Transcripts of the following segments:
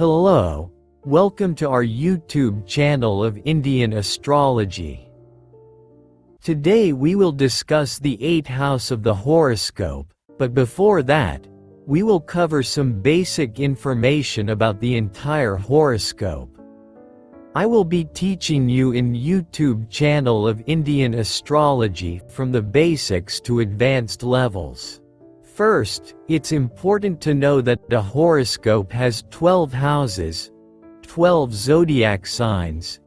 Hello, welcome to our YouTube channel of Indian Astrology. Today we will discuss the 8th house of the horoscope, but before that, we will cover some basic information about the entire horoscope. I will be teaching you in YouTube channel of Indian Astrology from the basics to advanced levels. First, it's important to know that the horoscope has 12 houses, 12 zodiac signs,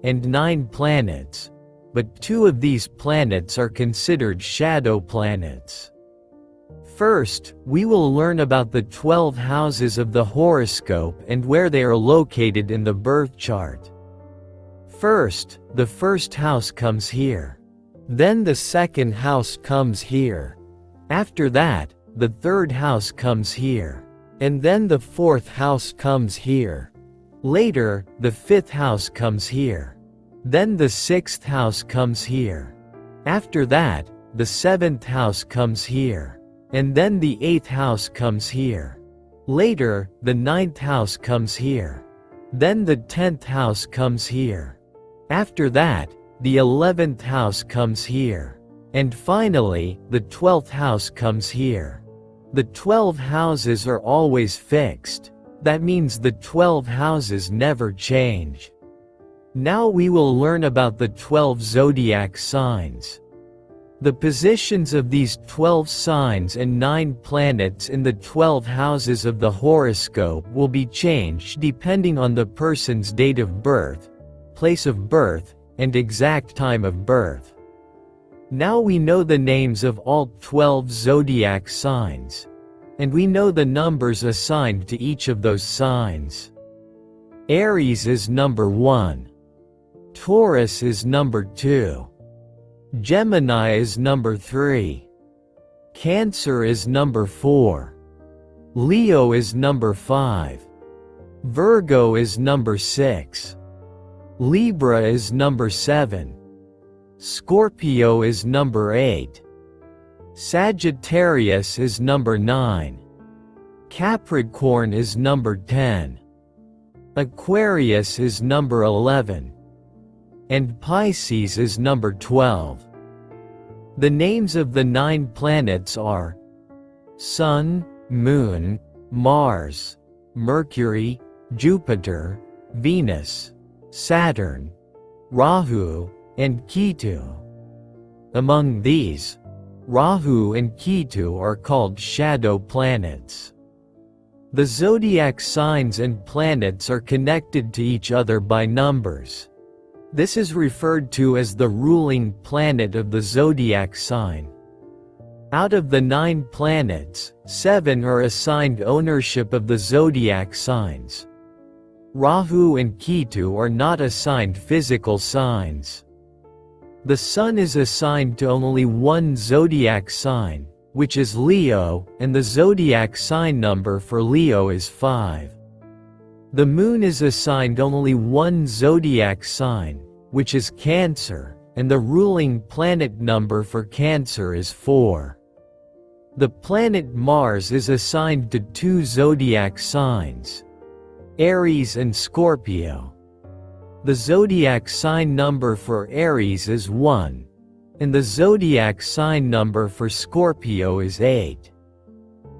and 9 planets, but 2 of these planets are considered shadow planets. First, we will learn about the 12 houses of the horoscope and where they are located in the birth chart. First, the first house comes here. Then the second house comes here. After that, the third house comes here. And then the fourth house comes here. Later, the fifth house comes here. Then the sixth house comes here. After that, the seventh house comes here. And then the eighth house comes here. Later, the ninth house comes here. Then the 10th house comes here. After that, the 11th house comes here. And finally, the 12th house comes here. The 12 houses are always fixed. That means the 12 houses never change. Now we will learn about the 12 zodiac signs. The positions of these 12 signs and 9 planets in the 12 houses of the horoscope will be changed depending on the person's date of birth, place of birth, and exact time of birth. Now we know the names of all 12 zodiac signs. And we know the numbers assigned to each of those signs. Aries is number 1. Taurus is number 2. Gemini is number 3. Cancer is number 4. Leo is number 5. Virgo is number 6. Libra is number 7. Scorpio is number 8. Sagittarius is number 9. Capricorn is number 10. Aquarius is number 11. And Pisces is number 12. The names of the 9 planets are Sun, Moon, Mars, Mercury, Jupiter, Venus, Saturn, Rahu, and Ketu. Among these, Rahu and Ketu are called shadow planets. The zodiac signs and planets are connected to each other by numbers. This is referred to as the ruling planet of the zodiac sign. Out of the 9 planets, 7 are assigned ownership of the zodiac signs. Rahu and Ketu are not assigned physical signs. The Sun is assigned to only one zodiac sign, which is Leo, and the zodiac sign number for Leo is 5. The Moon is assigned only one zodiac sign, which is Cancer, and the ruling planet number for Cancer is 4. The planet Mars is assigned to 2 zodiac signs, Aries and Scorpio. The zodiac sign number for Aries is 1, and the zodiac sign number for Scorpio is 8.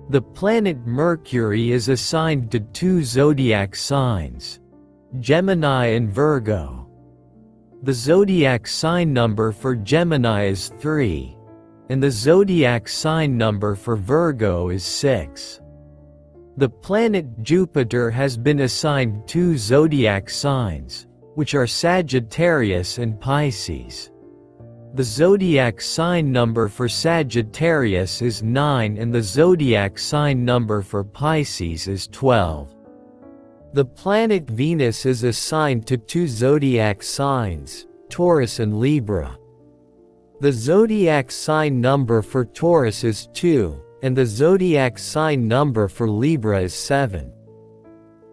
The planet Mercury is assigned to 2 zodiac signs, Gemini and Virgo. The zodiac sign number for Gemini is 3, and the zodiac sign number for Virgo is 6. The planet Jupiter has been assigned 2 zodiac signs, which are Sagittarius and Pisces. The zodiac sign number for Sagittarius is 9 and the zodiac sign number for Pisces is 12. The planet Venus is assigned to 2 zodiac signs, Taurus and Libra. The zodiac sign number for Taurus is 2, and the zodiac sign number for Libra is 7.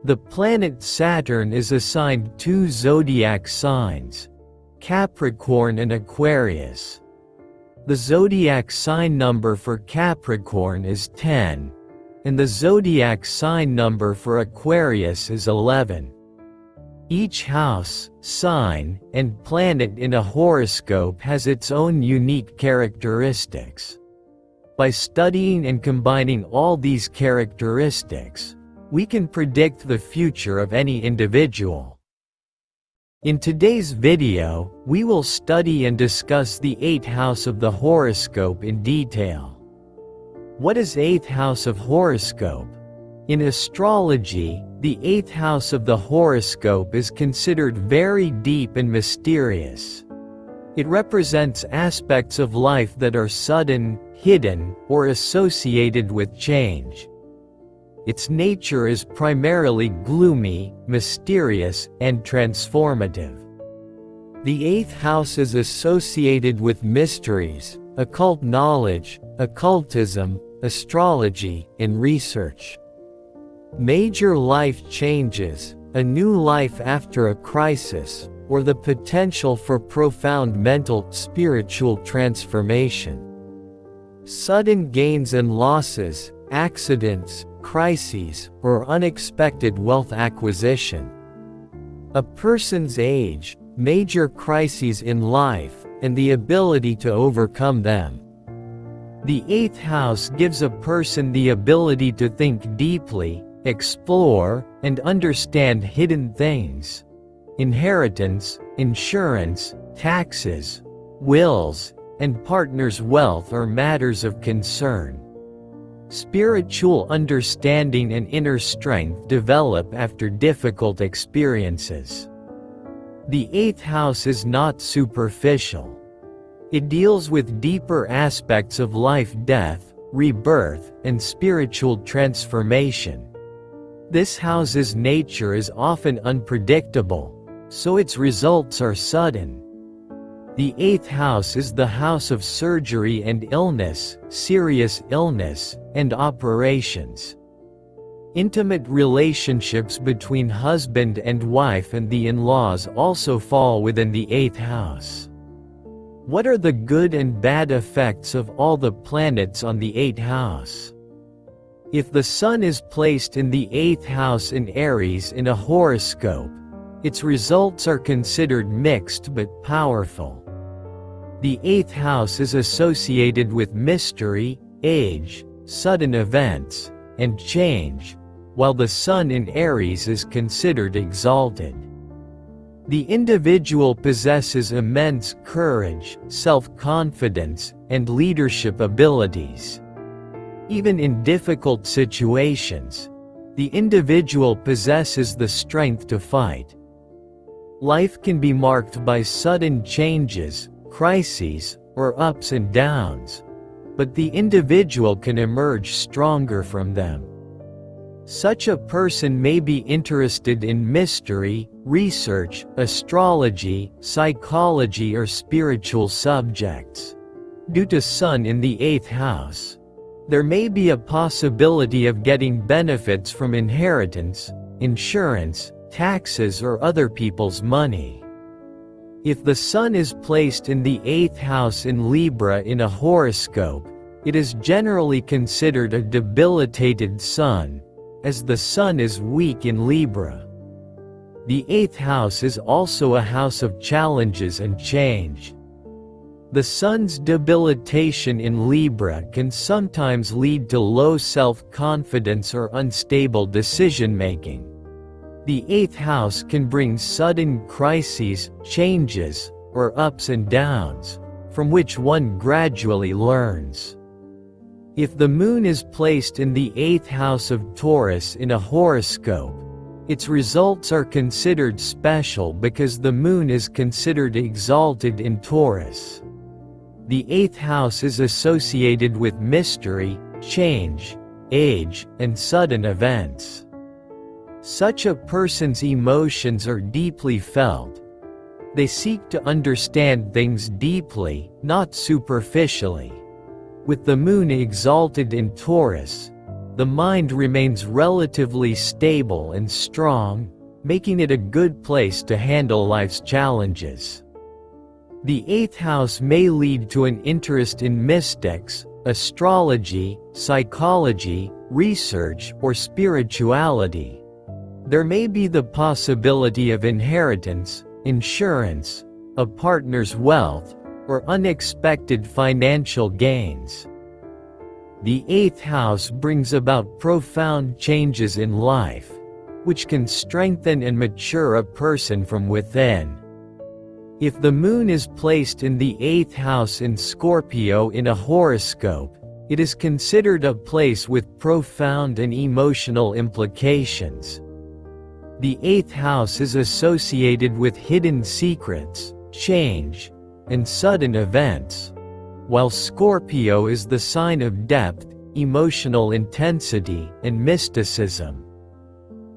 The planet Saturn is assigned 2 zodiac signs, Capricorn and Aquarius. The zodiac sign number for Capricorn is 10, and the zodiac sign number for Aquarius is 11. Each house, sign, and planet in a horoscope has its own unique characteristics. By studying and combining all these characteristics, we can predict the future of any individual. In today's video, we will study and discuss the 8th house of the horoscope in detail. What is 8th house of horoscope? In astrology, the 8th house of the horoscope is considered very deep and mysterious. It represents aspects of life that are sudden, hidden, or associated with change. Its nature is primarily gloomy, mysterious, and transformative. The 8th house is associated with mysteries, occult knowledge, occultism, astrology, and research. Major life changes, a new life after a crisis, or the potential for profound mental, spiritual transformation. Sudden gains and losses, accidents, crises, or unexpected wealth acquisition. A person's age, major crises in life, and the ability to overcome them. The 8th house gives a person the ability to think deeply, explore, and understand hidden things. Inheritance, insurance, taxes, wills, and partners' wealth are matters of concern. Spiritual understanding and inner strength develop after difficult experiences. The 8th house is not superficial. It deals with deeper aspects of life, death, rebirth, and spiritual transformation. This house's nature is often unpredictable, so its results are sudden. The 8th house is the house of surgery and illness, serious illness, and operations. Intimate relationships between husband and wife and the in-laws also fall within the 8th house. What are the good and bad effects of all the planets on the 8th house? If the Sun is placed in the 8th house in Aries in a horoscope, its results are considered mixed but powerful. The 8th house is associated with mystery, age, sudden events, and change, while the Sun in Aries is considered exalted. The individual possesses immense courage, self-confidence, and leadership abilities. Even in difficult situations, the individual possesses the strength to fight. Life can be marked by sudden changes, crises, or ups and downs, but the individual can emerge stronger from them. Such a person may be interested in mystery, research, astrology, psychology, or spiritual subjects. Due to Sun in the 8th house, there may be a possibility of getting benefits from inheritance, insurance, taxes, or other people's money. If the Sun is placed in the 8th house in Libra in a horoscope, it is generally considered a debilitated Sun, as the Sun is weak in Libra. The 8th house is also a house of challenges and change. The Sun's debilitation in Libra can sometimes lead to low self-confidence or unstable decision-making. The 8th house can bring sudden crises, changes, or ups and downs, from which one gradually learns. If the Moon is placed in the 8th house of Taurus in a horoscope, its results are considered special because the Moon is considered exalted in Taurus. The 8th house is associated with mystery, change, age, and sudden events. Such a person's emotions are deeply felt. They seek to understand things deeply, not superficially. With the Moon exalted in Taurus, the mind remains relatively stable and strong, making it a good place to handle life's challenges. The 8th house may lead to an interest in mystics, astrology, psychology, research, or spirituality. There may be the possibility of inheritance, insurance, a partner's wealth, or unexpected financial gains. The 8th house brings about profound changes in life, which can strengthen and mature a person from within. If the moon is placed in the 8th house in Scorpio in a horoscope, it is considered a place with profound and emotional implications. The 8th house is associated with hidden secrets, change, and sudden events, while Scorpio is the sign of depth, emotional intensity, and mysticism.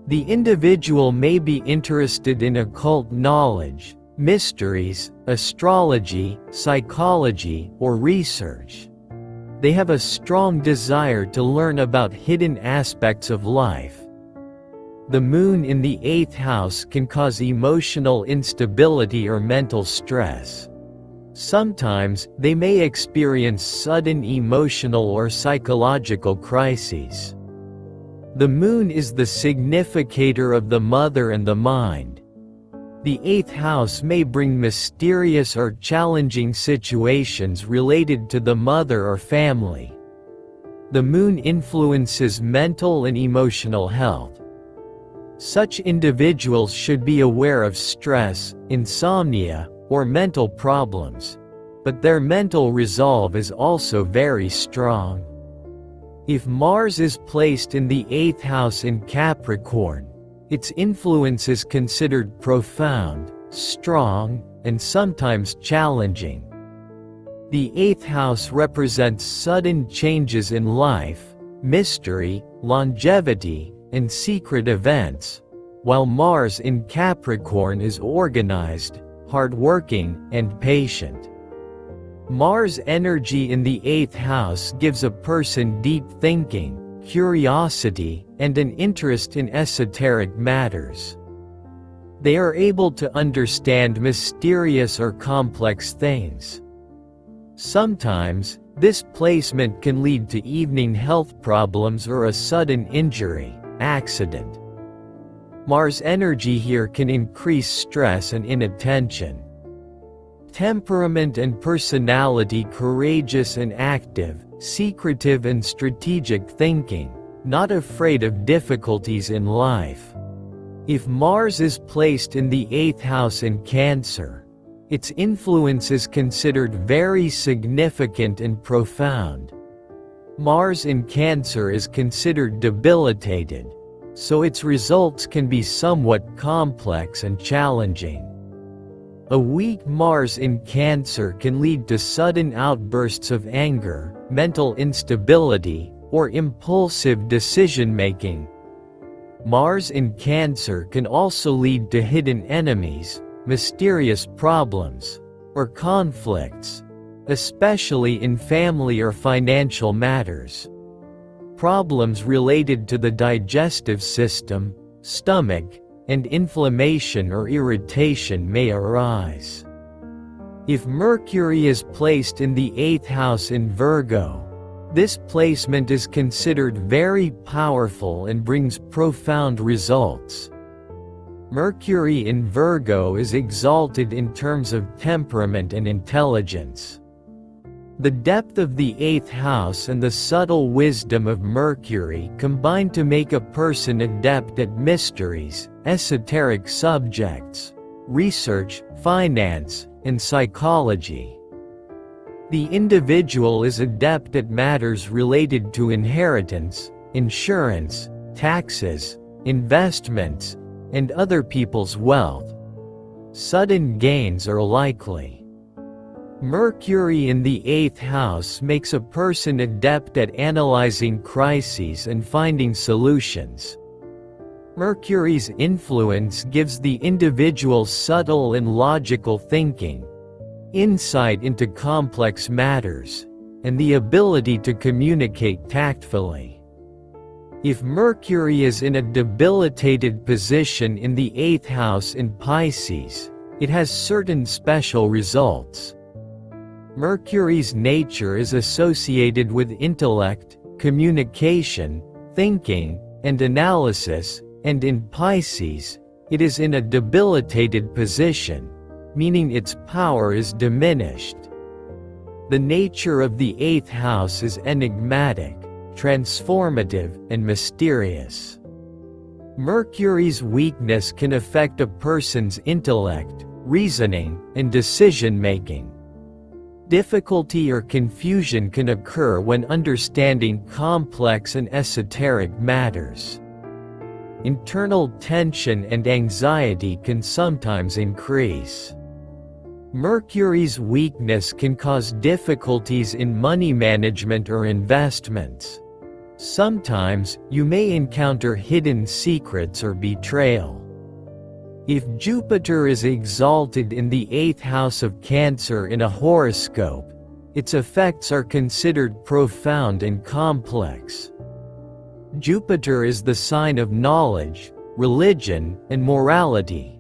The individual may be interested in occult knowledge, mysteries, astrology, psychology, or research. They have a strong desire to learn about hidden aspects of life. The moon in the 8th house can cause emotional instability or mental stress. Sometimes, they may experience sudden emotional or psychological crises. The moon is the significator of the mother and the mind. The 8th house may bring mysterious or challenging situations related to the mother or family. The moon influences mental and emotional health. Such individuals should be aware of stress, insomnia, or mental problems, but their mental resolve is also very strong. If Mars is placed in the 8th house in Capricorn, its influence is considered profound, strong, and sometimes challenging. The 8th house represents sudden changes in life, mystery, longevity, and secret events, while Mars in Capricorn is organized, hardworking, and patient. Mars energy in the 8th house gives a person deep thinking, curiosity, and an interest in esoteric matters. They are able to understand mysterious or complex things. Sometimes, this placement can lead to evening health problems or a sudden injury, accident. Mars energy here can increase stress and inattention. Temperament and personality: courageous and active, secretive and strategic thinking, not afraid of difficulties in life. If Mars is placed in the 8th house in Cancer, its influence is considered very significant and profound. Mars in Cancer is considered debilitated, so its results can be somewhat complex and challenging. A weak Mars in Cancer can lead to sudden outbursts of anger, mental instability, or impulsive decision-making. Mars in Cancer can also lead to hidden enemies, mysterious problems, or conflicts, especially in family or financial matters. Problems related to the digestive system, stomach, and inflammation or irritation may arise. If Mercury is placed in the 8th house in Virgo, this placement is considered very powerful and brings profound results. Mercury in Virgo is exalted in terms of temperament and intelligence. The depth of the 8th house and the subtle wisdom of Mercury combine to make a person adept at mysteries, esoteric subjects, research, finance, and psychology. The individual is adept at matters related to inheritance, insurance, taxes, investments, and other people's wealth. Sudden gains are likely. Mercury in the 8th house makes a person adept at analyzing crises and finding solutions. Mercury's influence gives the individual subtle and logical thinking, insight into complex matters, and the ability to communicate tactfully. If Mercury is in a debilitated position in the 8th house in Pisces, it has certain special results. Mercury's nature is associated with intellect, communication, thinking, and analysis, and in Pisces, it is in a debilitated position, meaning its power is diminished. The nature of the 8th house is enigmatic, transformative, and mysterious. Mercury's weakness can affect a person's intellect, reasoning, and decision-making. Difficulty or confusion can occur when understanding complex and esoteric matters. Internal tension and anxiety can sometimes increase. Mercury's weakness can cause difficulties in money management or investments. Sometimes, you may encounter hidden secrets or betrayal. If Jupiter is exalted in the 8th house of Cancer in a horoscope, its effects are considered profound and complex. Jupiter is the sign of knowledge, religion, and morality.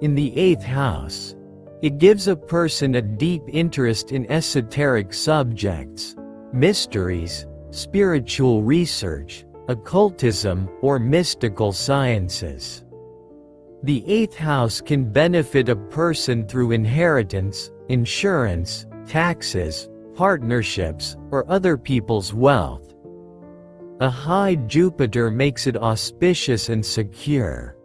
In the 8th house, it gives a person a deep interest in esoteric subjects, mysteries, spiritual research, occultism, or mystical sciences. The 8th house can benefit a person through inheritance, insurance, taxes, partnerships, or other people's wealth. A high Jupiter makes it auspicious and secure.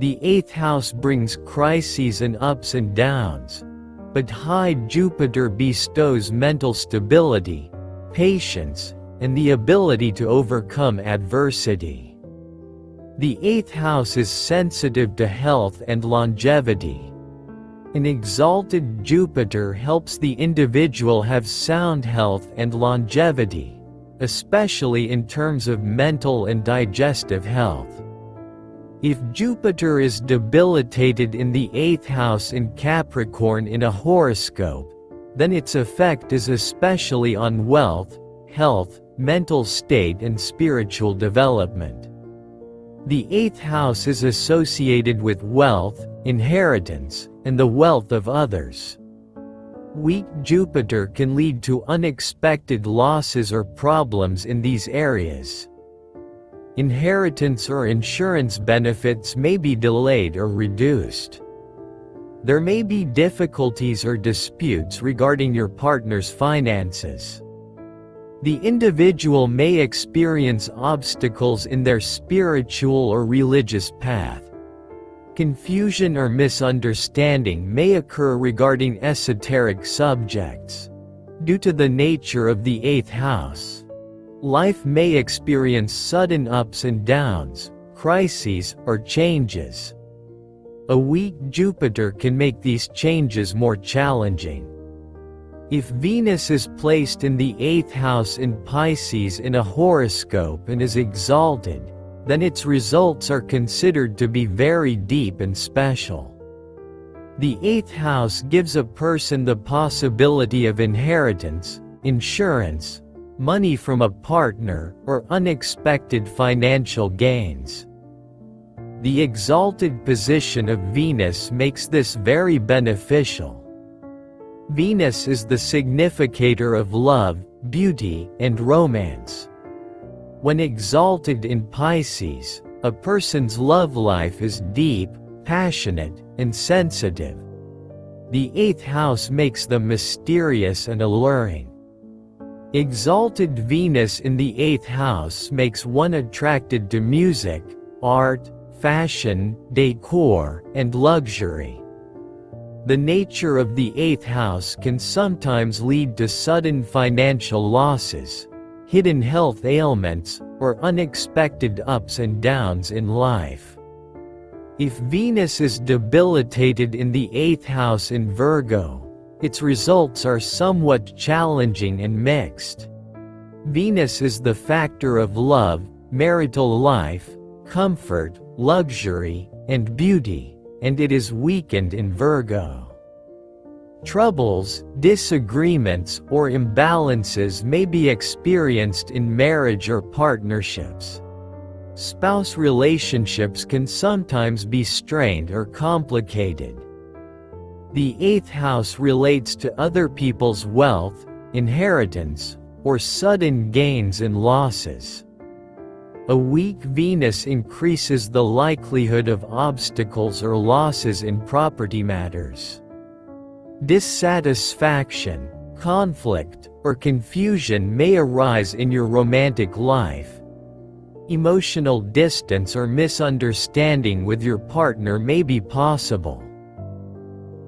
The 8th house brings crises and ups and downs, but high Jupiter bestows mental stability, patience, and the ability to overcome adversity. The 8th house is sensitive to health and longevity. An exalted Jupiter helps the individual have sound health and longevity, especially in terms of mental and digestive health. If Jupiter is debilitated in the 8th house in Capricorn in a horoscope, then its effect is especially on wealth, health, mental state, and spiritual development. The 8th house is associated with wealth, inheritance, and the wealth of others. Weak Jupiter can lead to unexpected losses or problems in these areas. Inheritance or insurance benefits may be delayed or reduced. There may be difficulties or disputes regarding your partner's finances. The individual may experience obstacles in their spiritual or religious path. Confusion or misunderstanding may occur regarding esoteric subjects. Due to the nature of the 8th house, life may experience sudden ups and downs, crises, or changes. A weak Jupiter can make these changes more challenging. If Venus is placed in the 8th house in Pisces in a horoscope and is exalted, then its results are considered to be very deep and special. The 8th house gives a person the possibility of inheritance, insurance, money from a partner, or unexpected financial gains. The exalted position of Venus makes this very beneficial. Venus is the significator of love, beauty, and romance. When exalted in Pisces, a person's love life is deep, passionate, and sensitive. The 8th house makes them mysterious and alluring. Exalted Venus in the 8th house makes one attracted to music, art, fashion, decor, and luxury. The nature of the 8th house can sometimes lead to sudden financial losses, hidden health ailments, or unexpected ups and downs in life. If Venus is debilitated in the 8th house in Virgo, its results are somewhat challenging and mixed. Venus is the factor of love, marital life, comfort, luxury, and beauty, and it is weakened in Virgo. Troubles, disagreements, or imbalances may be experienced in marriage or partnerships. Spouse relationships can sometimes be strained or complicated. The 8th house relates to other people's wealth, inheritance, or sudden gains and losses. A weak Venus increases the likelihood of obstacles or losses in property matters. Dissatisfaction, conflict, or confusion may arise in your romantic life. Emotional distance or misunderstanding with your partner may be possible.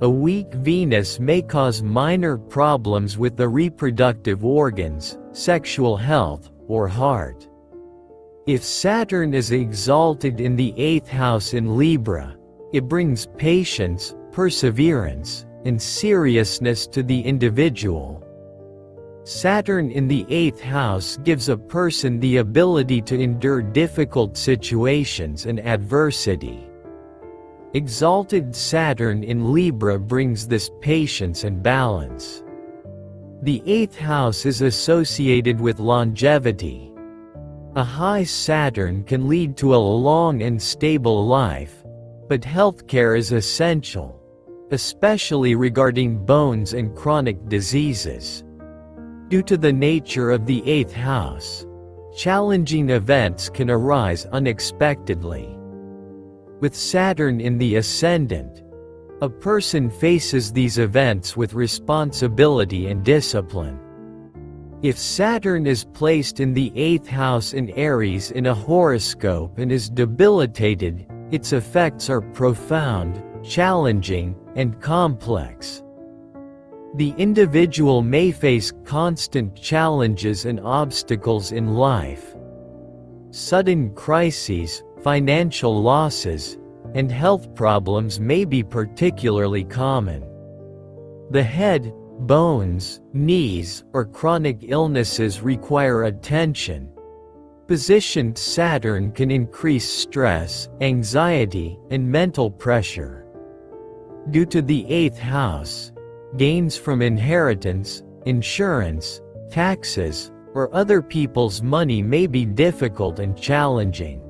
A weak Venus may cause minor problems with the reproductive organs, sexual health, or heart. If Saturn is exalted in the 8th house in Libra, it brings patience, perseverance, and seriousness to the individual. Saturn in the 8th house gives a person the ability to endure difficult situations and adversity. Exalted Saturn in Libra brings this patience and balance. The 8th house is associated with longevity. A high Saturn can lead to a long and stable life, but healthcare is essential, especially regarding bones and chronic diseases. Due to the nature of the 8th house, challenging events can arise unexpectedly. With Saturn in the ascendant, a person faces these events with responsibility and discipline. If Saturn is placed in the 8th house in Aries in a horoscope and is debilitated, its effects are profound, challenging, and complex. The individual may face constant challenges and obstacles in life. Sudden crises, financial losses, and health problems may be particularly common. The head, bones, knees, or chronic illnesses require attention. Positioned Saturn can increase stress, anxiety, and mental pressure. Due to the 8th house, gains from inheritance, insurance, taxes, or other people's money may be difficult and challenging.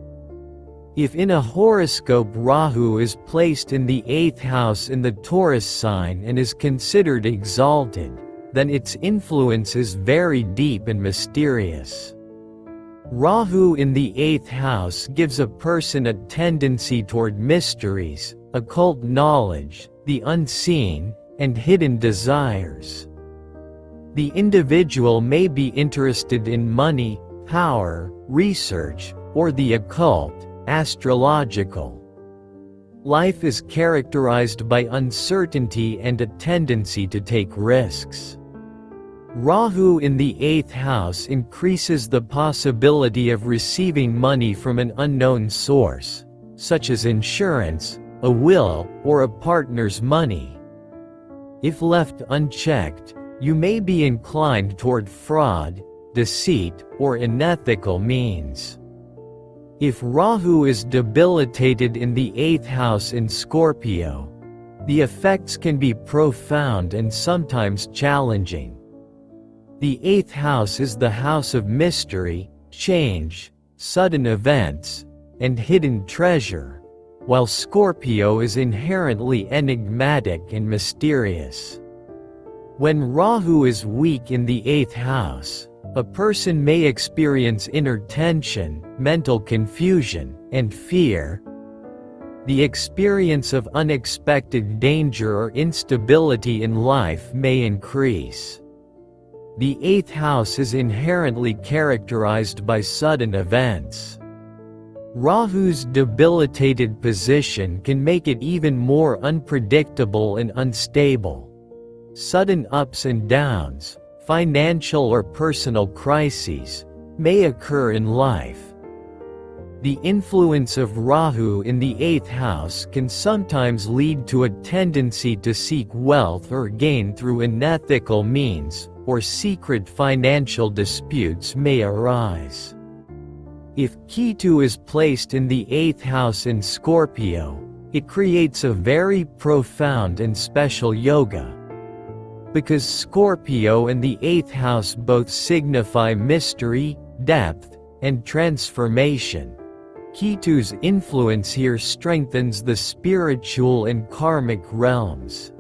If in a horoscope Rahu is placed in the 8th house in the Taurus sign and is considered exalted, then its influence is very deep and mysterious. Rahu in the 8th house gives a person a tendency toward mysteries, occult knowledge, the unseen, and hidden desires. The individual may be interested in money, power, research, or the occult, astrological. Life is characterized by uncertainty and a tendency to take risks. Rahu in the 8th house increases the possibility of receiving money from an unknown source, such as insurance, a will, or a partner's money. If left unchecked, you may be inclined toward fraud, deceit, or unethical means. If Rahu is debilitated in the 8th house in Scorpio, the effects can be profound and sometimes challenging. The 8th house is the house of mystery, change, sudden events, and hidden treasure, while Scorpio is inherently enigmatic and mysterious. When Rahu is weak in the 8th house, a person may experience inner tension, mental confusion, and fear. The experience of unexpected danger or instability in life may increase. The 8th house is inherently characterized by sudden events. Rahu's debilitated position can make it even more unpredictable and unstable. Sudden ups and downs, financial or personal crises, may occur in life. The influence of Rahu in the 8th house can sometimes lead to a tendency to seek wealth or gain through unethical means, or secret financial disputes may arise. If Ketu is placed in the 8th house in Scorpio, it creates a very profound and special yoga. Because Scorpio and the 8th house both signify mystery, depth, and transformation, Ketu's influence here strengthens the spiritual and karmic realms.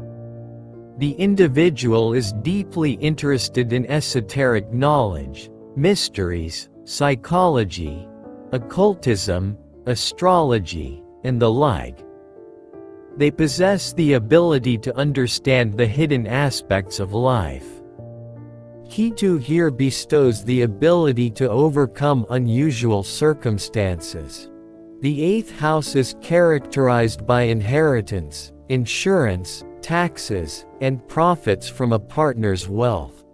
The individual is deeply interested in esoteric knowledge, mysteries, psychology, occultism, astrology, and the like. They possess the ability to understand the hidden aspects of life. Ketu here bestows the ability to overcome unusual circumstances. The 8th house is characterized by inheritance, insurance, taxes, and profits from a partner's wealth.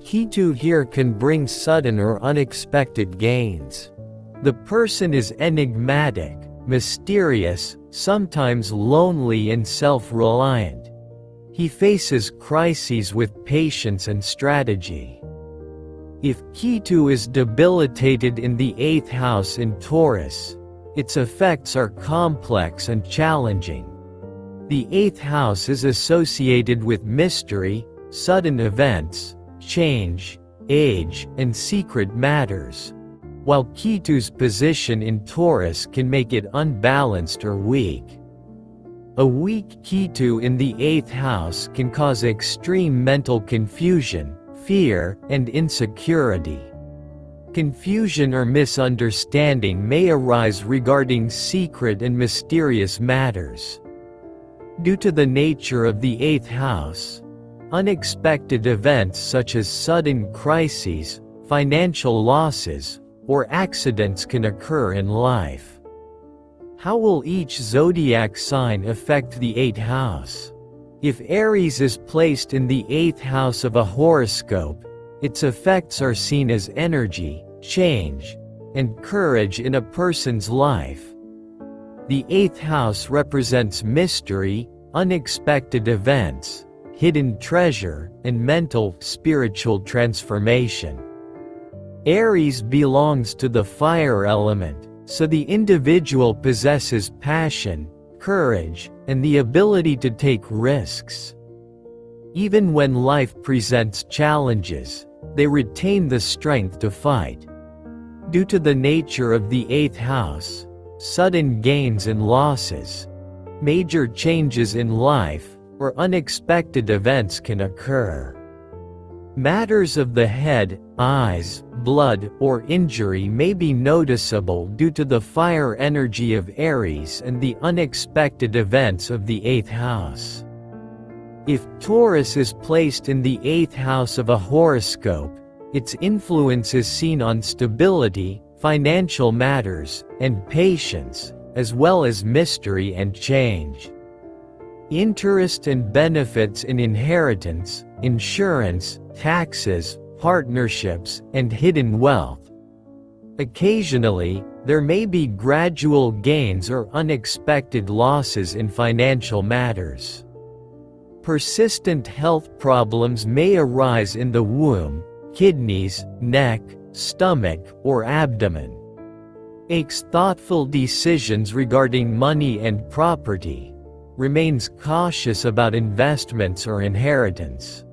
Ketu here can bring sudden or unexpected gains. The person is enigmatic, mysterious, sometimes lonely and self-reliant. He faces crises with patience and strategy. If Ketu is debilitated in the 8th house in Taurus, its effects are complex and challenging. The 8th house is associated with mystery, sudden events, change, age, and secret matters, while Ketu's position in Taurus can make it unbalanced or weak. A weak Ketu in the 8th house can cause extreme mental confusion, fear, and insecurity. Confusion or misunderstanding may arise regarding secret and mysterious matters. Due to the nature of the 8th house, unexpected events such as sudden crises, financial losses, or accidents can occur in life. How will each zodiac sign affect the 8th house? If Aries is placed in the 8th house of a horoscope, its effects are seen as energy, change, and courage in a person's life. The 8th house represents mystery, unexpected events, hidden treasure, and mental, spiritual transformation. Aries belongs to the fire element, so the individual possesses passion, courage, and the ability to take risks. Even when life presents challenges, they retain the strength to fight. Due to the nature of the 8th house, sudden gains and losses, major changes in life, or unexpected events can occur. Matters of the head, eyes, blood, or injury may be noticeable due to the fire energy of Aries and the unexpected events of the 8th house. If Taurus is placed in the 8th house of a horoscope, its influence is seen on stability, financial matters, and patience, as well as mystery and change. Interest and benefits in inheritance, insurance, taxes, partnerships, and hidden wealth. Occasionally, there may be gradual gains or unexpected losses in financial matters. Persistent health problems may arise in the womb, kidneys, neck, stomach, or abdomen. Makes thoughtful decisions regarding money and property. Remains cautious about investments or inheritance.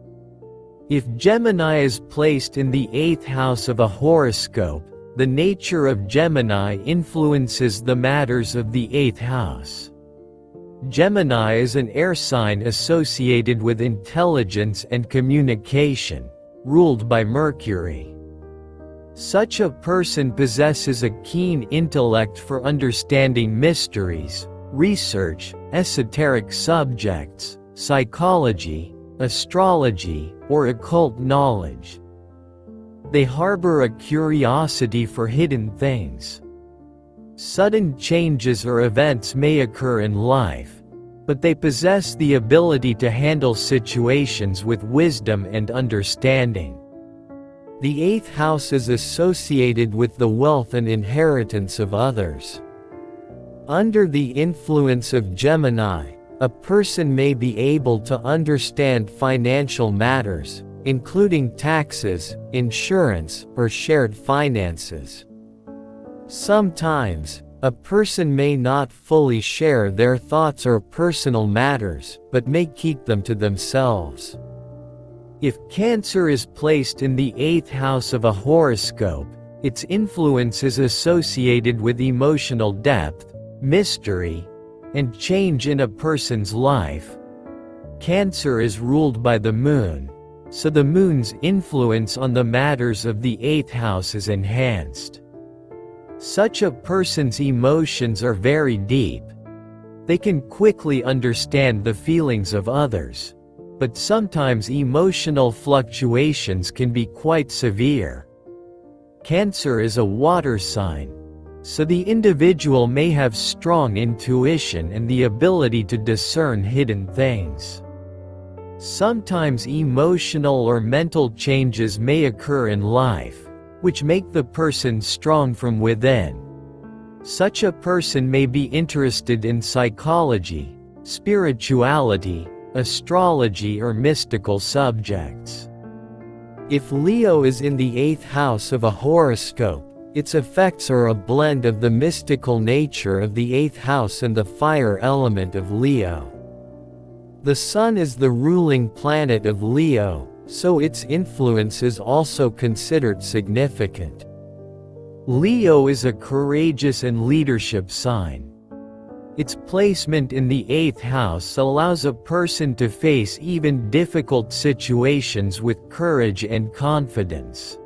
If Gemini is placed in the 8th house of a horoscope, the nature of Gemini influences the matters of the 8th house. Gemini is an air sign associated with intelligence and communication, ruled by Mercury. Such a person possesses a keen intellect for understanding mysteries, research, esoteric subjects, psychology, astrology, or occult knowledge. They harbor a curiosity for hidden things. Sudden changes or events may occur in life, but they possess the ability to handle situations with wisdom and understanding. The 8th house is associated with the wealth and inheritance of others. Under the influence of Gemini, a person may be able to understand financial matters, including taxes, insurance, or shared finances. Sometimes, a person may not fully share their thoughts or personal matters, but may keep them to themselves. If Cancer is placed in the 8th house of a horoscope, its influence is associated with emotional depth, mystery, and change in a person's life. Cancer is ruled by the moon, so the moon's influence on the matters of the 8th house is enhanced. Such a person's emotions are very deep. They can quickly understand the feelings of others, but sometimes emotional fluctuations can be quite severe. Cancer is a water sign, so the individual may have strong intuition and the ability to discern hidden things. Sometimes emotional or mental changes may occur in life, which make the person strong from within. Such a person may be interested in psychology, spirituality, astrology or mystical subjects. If Leo is in the 8th house of a horoscope, its effects are a blend of the mystical nature of the 8th house and the fire element of Leo. The Sun is the ruling planet of Leo, so its influence is also considered significant. Leo is a courageous and leadership sign. Its placement in the 8th house allows a person to face even difficult situations with courage and confidence.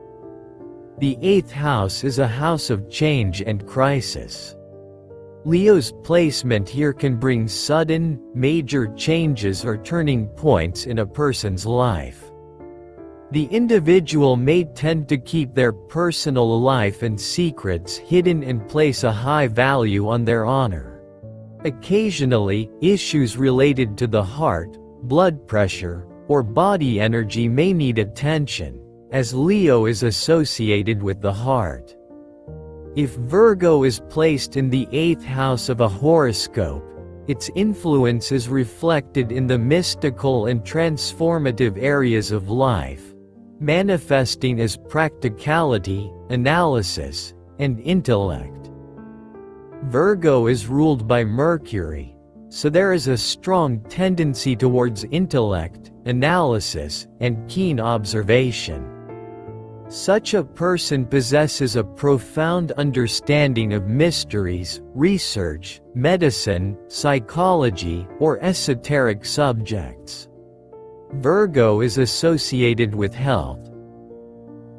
The 8th house is a house of change and crisis. Leo's placement here can bring sudden, major changes or turning points in a person's life. The individual may tend to keep their personal life and secrets hidden and place a high value on their honor. Occasionally, issues related to the heart, blood pressure, or body energy may need attention, as Leo is associated with the heart. If Virgo is placed in the 8th house of a horoscope, its influence is reflected in the mystical and transformative areas of life, manifesting as practicality, analysis, and intellect. Virgo is ruled by Mercury, so there is a strong tendency towards intellect, analysis, and keen observation. Such a person possesses a profound understanding of mysteries, research, medicine, psychology, or esoteric subjects. Virgo is associated with health.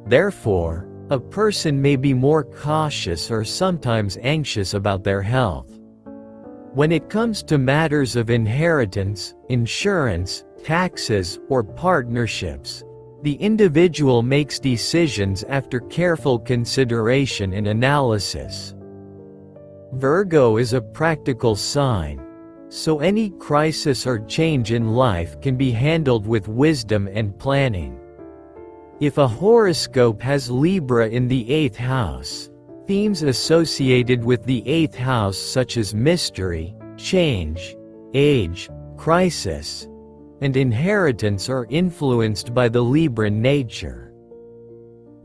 Therefore, a person may be more cautious or sometimes anxious about their health. When it comes to matters of inheritance, insurance, taxes, or partnerships, the individual makes decisions after careful consideration and analysis. Virgo is a practical sign, so any crisis or change in life can be handled with wisdom and planning. If a horoscope has Libra in the 8th house, themes associated with the 8th house such as mystery, change, age, crisis, and inheritance are influenced by the Libran nature.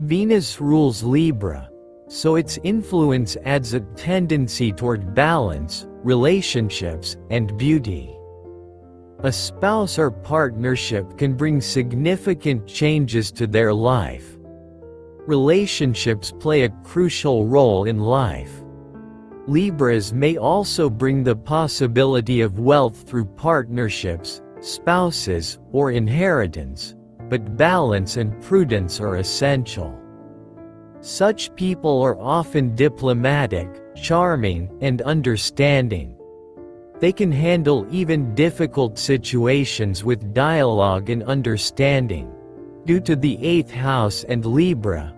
Venus rules Libra, so its influence adds a tendency toward balance, relationships, and beauty. A spouse or partnership can bring significant changes to their life. Relationships play a crucial role in life. Libras may also bring the possibility of wealth through partnerships, spouses, or inheritance, but balance and prudence are essential. Such people are often diplomatic, charming, and understanding. They can handle even difficult situations with dialogue and understanding. Due to the 8th house and Libra,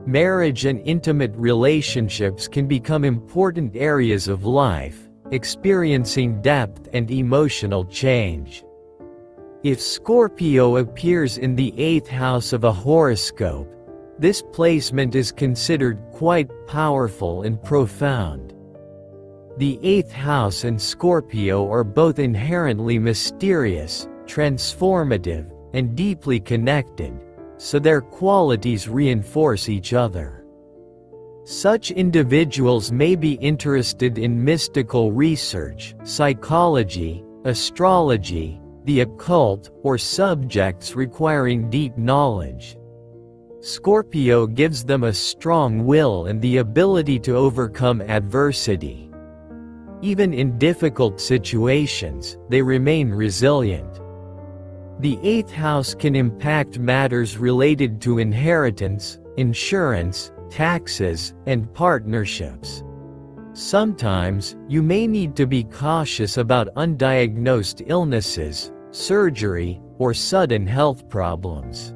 marriage and intimate relationships can become important areas of life, experiencing depth and emotional change. If Scorpio appears in the 8th house of a horoscope, this placement is considered quite powerful and profound. The 8th house and Scorpio are both inherently mysterious, transformative, and deeply connected, so their qualities reinforce each other. Such individuals may be interested in mystical research, psychology, astrology, the occult, or subjects requiring deep knowledge. Scorpio gives them a strong will and the ability to overcome adversity. Even in difficult situations, they remain resilient. The 8th house can impact matters related to inheritance, insurance, taxes, and partnerships. Sometimes, you may need to be cautious about undiagnosed illnesses, surgery, or sudden health problems.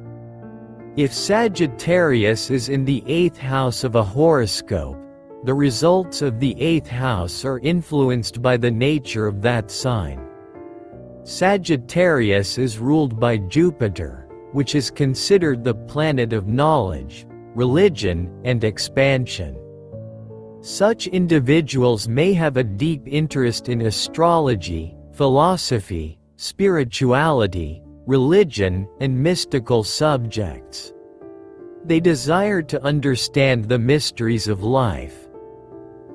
If Sagittarius is in the 8th house of a horoscope, the results of the 8th house are influenced by the nature of that sign. Sagittarius is ruled by Jupiter, which is considered the planet of knowledge, religion, and expansion. Such individuals may have a deep interest in astrology, philosophy, spirituality, religion, and mystical subjects. They desire to understand the mysteries of life.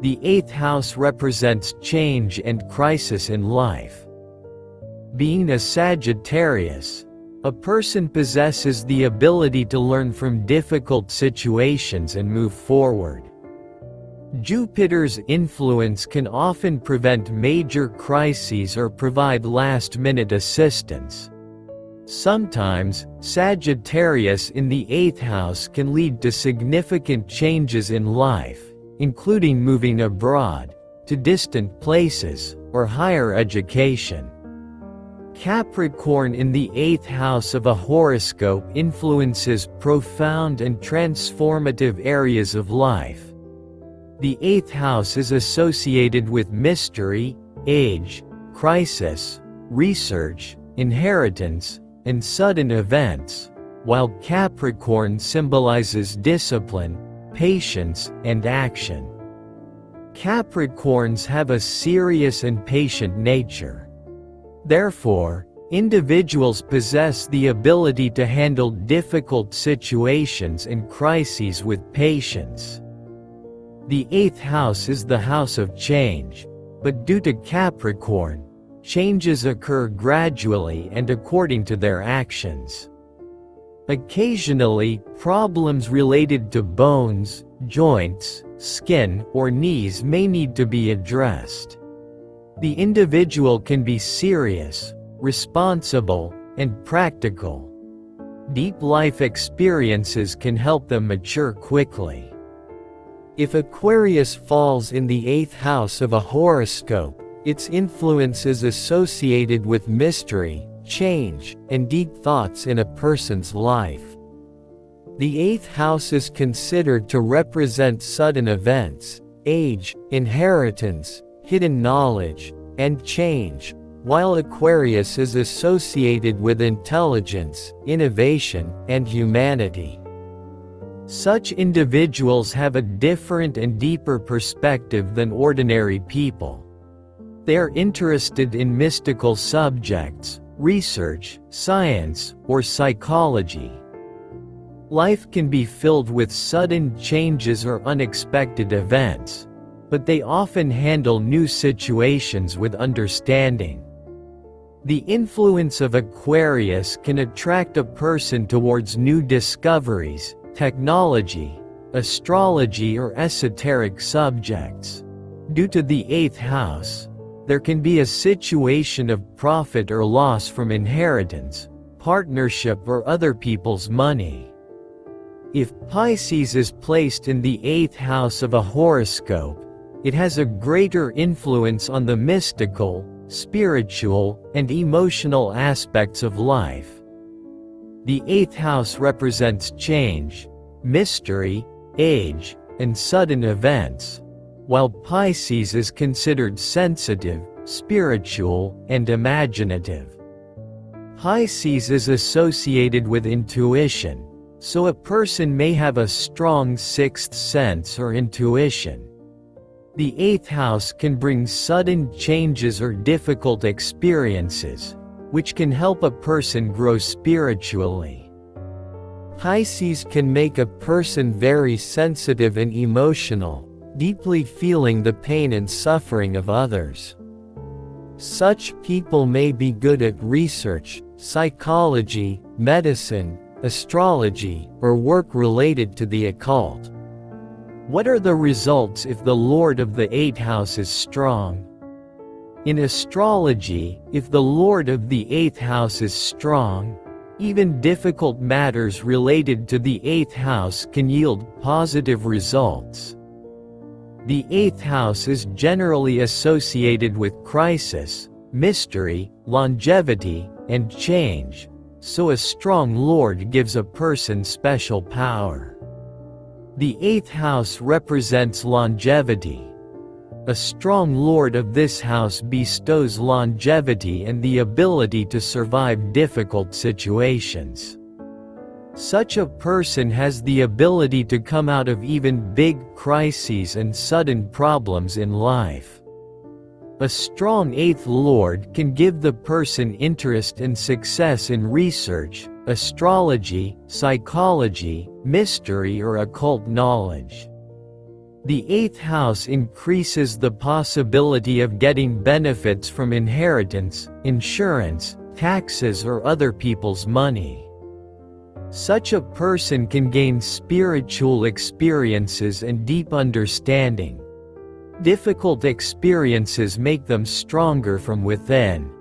The 8th house represents change and crisis in life. Being a Sagittarius, a person possesses the ability to learn from difficult situations and move forward. Jupiter's influence can often prevent major crises or provide last-minute assistance. Sometimes, Sagittarius in the 8th house can lead to significant changes in life, including moving abroad, to distant places, or higher education. Capricorn in the 8th house of a horoscope influences profound and transformative areas of life. The 8th house is associated with mystery, age, crisis, research, inheritance, and sudden events, while Capricorn symbolizes discipline, patience, and action. Capricorns have a serious and patient nature. Therefore, individuals possess the ability to handle difficult situations and crises with patience. The 8th house is the house of change, but due to Capricorn, changes occur gradually and according to their actions. Occasionally, problems related to bones, joints, skin, or knees may need to be addressed. The individual can be serious, responsible, and practical. Deep life experiences can help them mature quickly. If Aquarius falls in the 8th house of a horoscope, its influence is associated with mystery, change, and deep thoughts in a person's life. The 8th house is considered to represent sudden events, age, inheritance, hidden knowledge, and change, while Aquarius is associated with intelligence, innovation, and humanity. Such individuals have a different and deeper perspective than ordinary people. They are interested in mystical subjects, research, science, or psychology. Life can be filled with sudden changes or unexpected events, but they often handle new situations with understanding. The influence of Aquarius can attract a person towards new discoveries, technology, astrology, or esoteric subjects. Due to the 8th house, there can be a situation of profit or loss from inheritance, partnership, or other people's money. If Pisces is placed in the 8th house of a horoscope, it has a greater influence on the mystical, spiritual, and emotional aspects of life. The 8th house represents change, mystery, age, and sudden events, while Pisces is considered sensitive, spiritual, and imaginative. Pisces is associated with intuition, so a person may have a strong sixth sense or intuition. The 8th house can bring sudden changes or difficult experiences, which can help a person grow spiritually. Pisces can make a person very sensitive and emotional, deeply feeling the pain and suffering of others. Such people may be good at research, psychology, medicine, astrology, or work related to the occult. What are the results if the Lord of the 8th house is strong? In astrology, if the Lord of the 8th house is strong, Even difficult matters related to the 8th house can yield positive results. The 8th house is generally associated with crisis, mystery, longevity, and change, so a strong lord gives a person special power. The 8th house represents longevity. A strong lord of this house bestows longevity and the ability to survive difficult situations. Such a person has the ability to come out of even big crises and sudden problems in life. A strong 8th lord can give the person interest and success in research, astrology, psychology, mystery or occult knowledge. The 8th house increases the possibility of getting benefits from inheritance, insurance, taxes or other people's money. Such a person can gain spiritual experiences and deep understanding. Difficult experiences make them stronger from within.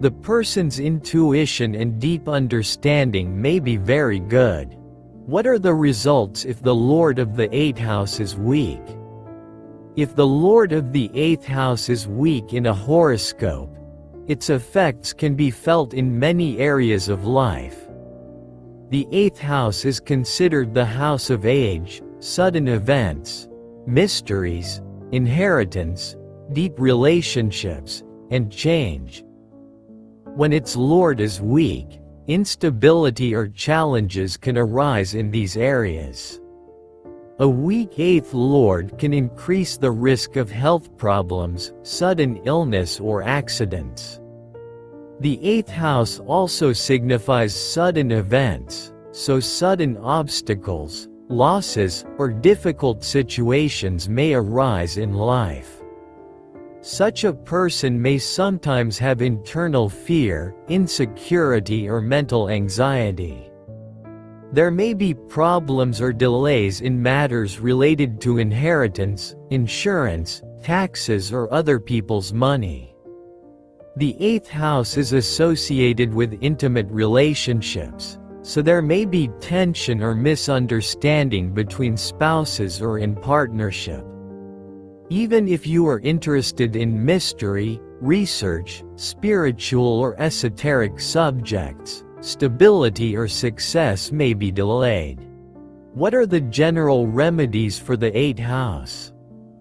The person's intuition and deep understanding may be very good. What are the results if the lord of the 8th house is weak? If the lord of the 8th house is weak in a horoscope, its effects can be felt in many areas of life. The 8th house is considered the house of age, sudden events, mysteries, inheritance, deep relationships, and change. When its lord is weak, instability or challenges can arise in these areas. A weak 8th lord can increase the risk of health problems, sudden illness or accidents. The 8th house also signifies sudden events, so sudden obstacles, losses, or difficult situations may arise in life. Such a person may sometimes have internal fear, insecurity or mental anxiety. There may be problems or delays in matters related to inheritance, insurance, taxes or other people's money. The 8th house is associated with intimate relationships, so there may be tension or misunderstanding between spouses or in partnership. Even if you are interested in mystery, research, spiritual or esoteric subjects, stability or success may be delayed. What are the general remedies for the 8th house?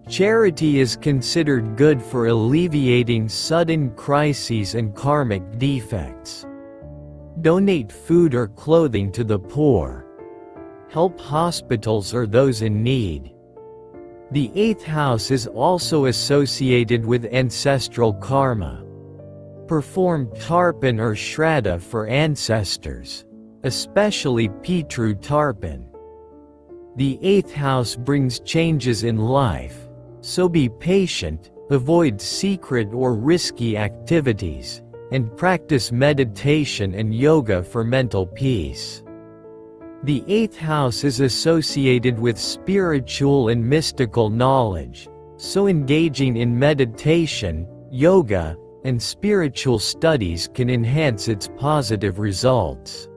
Charity is considered good for alleviating sudden crises and karmic defects. Donate food or clothing to the poor. Help hospitals or those in need. The 8th house is also associated with ancestral karma. Perform tarpan or shraddha for ancestors, especially Pitru Tarpan. The 8th house brings changes in life, so be patient, avoid secret or risky activities, and practice meditation and yoga for mental peace. The 8th house is associated with spiritual and mystical knowledge, so engaging in meditation, yoga, and spiritual studies can enhance its positive results.